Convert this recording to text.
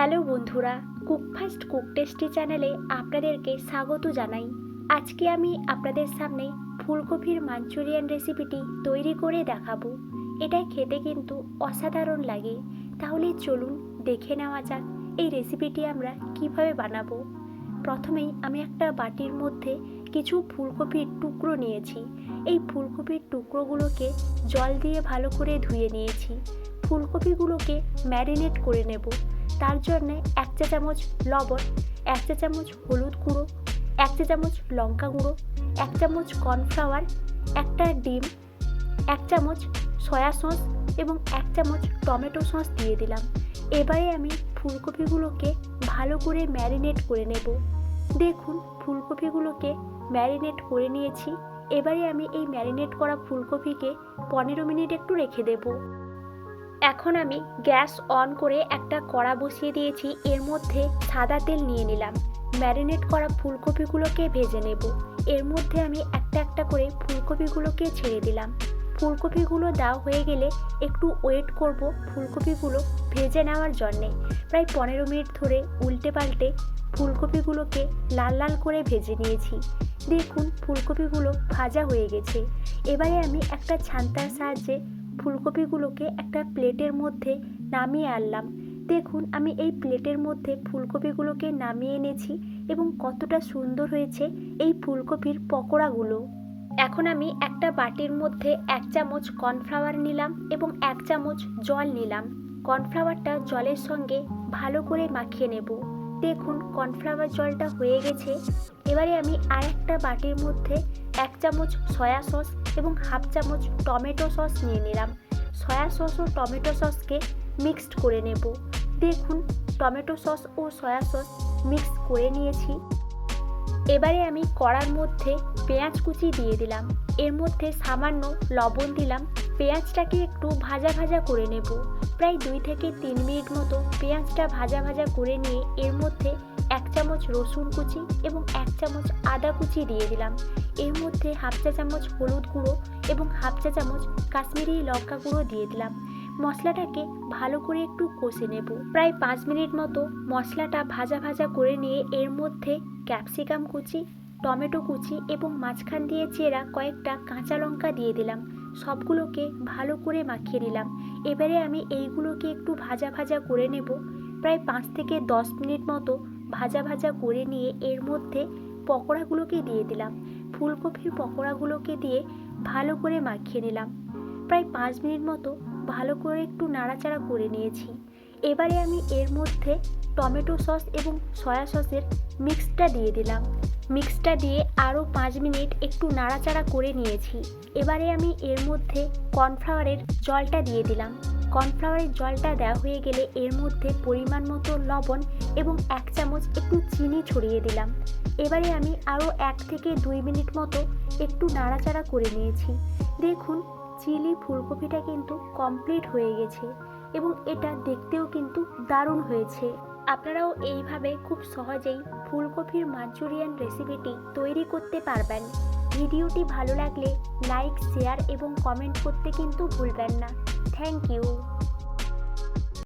Hello বন্ধুরা, cook fast cook tasty চ্যানেলে আপনাদেরকে স্বাগত জানাই। আজকে আমি আপনাদের সামনে ফুলকপির মাঞ্চুরিয়ান রেসিপিটি তৈরি করে দেখাবো। এটা খেতে কিন্তু অসাধারণ লাগে। তাহলে চলুন দেখে নেওয়া যাক এই রেসিপিটি আমরা কিভাবে বানাবো। প্রথমেই আমি একটা বাটির মধ্যে কিছু ফুলকপির টুকরো নিয়েছি। এই ফুলকপির টুকরোগুলোকে জল দিয়ে ভালো করে ধুয়ে নিয়েছি। ফুলকপিগুলোকে ম্যারিনেট করে নেব। তার জন্যে 1 চা চামচ লবণ, 1 চা চামচ হলুদ গুঁড়ো, 1 চা চামচ লঙ্কা গুঁড়ো, 1 চামচ কর্নফ্লাওয়ার, একটা ডিম, 1 চামচ সয়া সস এবং 1 চামচ টমেটো সস দিয়ে দিলাম। এবারে আমি ফুলকপিগুলোকে ভালো করে ম্যারিনেট করে নেব। দেখুন ফুলকপিগুলোকে ম্যারিনেট করে নিয়েছি। এবারে আমি এই ম্যারিনেট করা ফুলকপিকে 15 মিনিট একটু রেখে দেব। এখন আমি গ্যাস অন করে একটা কড়া বসিয়ে দিয়েছি। এর মধ্যে সাদা তেল নিয়ে নিলাম। ম্যারিনেট করা ফুলকপিগুলোকে ভেজে নেব। এর মধ্যে আমি একটা একটা করে ফুলকপিগুলোকে ছেড়ে দিলাম। ফুলকপিগুলো দেওয়া হয়ে গেলে একটু ওয়েট করব ফুলকপিগুলো ভেজে নেওয়ার জন্যে। প্রায় 15 মিনিট ধরে উল্টে পাল্টে ফুলকপিগুলোকে লাল লাল করে ভেজে নিয়েছি। দেখুন ফুলকপিগুলো ভাজা হয়ে গেছে। এবারে আমি একটা ছান্তার সাহায্যে ফুলকপিগুলোকে একটা প্লেটের মধ্যে নামিয়ে আনলাম। দেখুন আমি এই প্লেটের মধ্যে ফুলকপিগুলোকে নামিয়ে এনেছি এবং কতটা সুন্দর হয়েছে এই ফুলকপির পকোড়াগুলো। এখন আমি একটা বাটির মধ্যে 1 চামচ কর্নফ্লাওয়ার নিলাম এবং 1 চামচ জল নিলাম। কর্নফ্লাওয়ারটা জলের সঙ্গে ভালো করে মাখিয়ে নেব। দেখুন কর্নফ্লাওয়ার জলটা হয়ে গেছে। এবারে আমি আরেকটা বাটির মধ্যে 1 চামচ সয়া সস এবং হাফ চামচ টমেটো সস নিয়ে নিলাম। সয়া সস ও টমেটো সসকে মিক্সড করে নেব। দেখুন টমেটো সস ও সয়া সস মিক্স করে নিয়েছি। এবারে আমি কড়ার মধ্যে পেঁয়াজ কুচি দিয়ে দিলাম। এর মধ্যে সামান্য লবণ দিলাম। পেঁয়াজটাকে একটু ভাজা ভাজা করে নেব। প্রায় 2 থেকে 3 মিনিট মতো পেঁয়াজটা ভাজা ভাজা করে নিয়ে এর মধ্যে 1 চামচ রসুন কুচি এবং 1 চামচ আদা কুচি দিয়ে দিলাম। এর মধ্যে হাফ চা চামচ হলুদ গুঁড়ো এবং হাফ চা চামচ কাশ্মীরি লঙ্কা গুঁড়ো দিয়ে দিলাম। মশলাটাকে ভালো করে একটু কষে নেব। প্রায় 5 মিনিট মতো মশলাটা ভাজা ভাজা করে নিয়ে এর মধ্যে ক্যাপসিকাম কুচি, টমেটো কুচি এবং মাঝখান দিয়ে চেরা কয়েকটা কাঁচা লঙ্কা দিয়ে দিলাম। সবগুলোকে ভালো করে মাখিয়ে নিলাম। এবারে আমি এইগুলোকে একটু ভাজা ভাজা করে নেব। প্রায় 5 থেকে 10 মিনিট মতো ভাজা ভাজা করে নিয়ে এর মধ্যে পকোড়াগুলোকে দিয়ে দিলাম। ফুলকপির পকোড়াগুলোকে দিয়ে ভালো করে মাখিয়ে নিলাম। প্রায় 5 মিনিট মতো ভালো করে একটু নাড়াচাড়া করে নিয়েছি। এবারে আমি এর মধ্যে টমেটো সস এবং সয়া সসের মিক্সটা দিয়ে দিলাম। মিক্সটা দিয়ে আরও 5 মিনিট একটু নাড়াচাড়া করে নিয়েছি। এবারে আমি এর মধ্যে কর্নফ্লাওয়ারের জলটা দিয়ে দিলাম। কর্নফ্লাওয়ারের জলটা দেওয়া হয়ে গেলে এর মধ্যে পরিমাণ মতো লবণ এবং 1 চামচ একটু চিনি ছড়িয়ে দিলাম। এবারে আমি আরও 1 থেকে 2 মিনিট মতো একটু নাড়াচাড়া করে নিয়েছি। দেখুন চিলি ফুলকপিটা কিন্তু কমপ্লিট হয়ে গেছে এবং এটা দেখতেও কিন্তু দারুণ হয়েছে। আপনারাও এইভাবে খুব সহজেই ফুলকপির মাঞ্চুরিয়ান রেসিপিটি তৈরি করতে পারবেন। ভিডিওটি ভালো লাগলে লাইক, শেয়ার এবং কমেন্ট করতে কিন্তু ভুলবেন না। Thank you.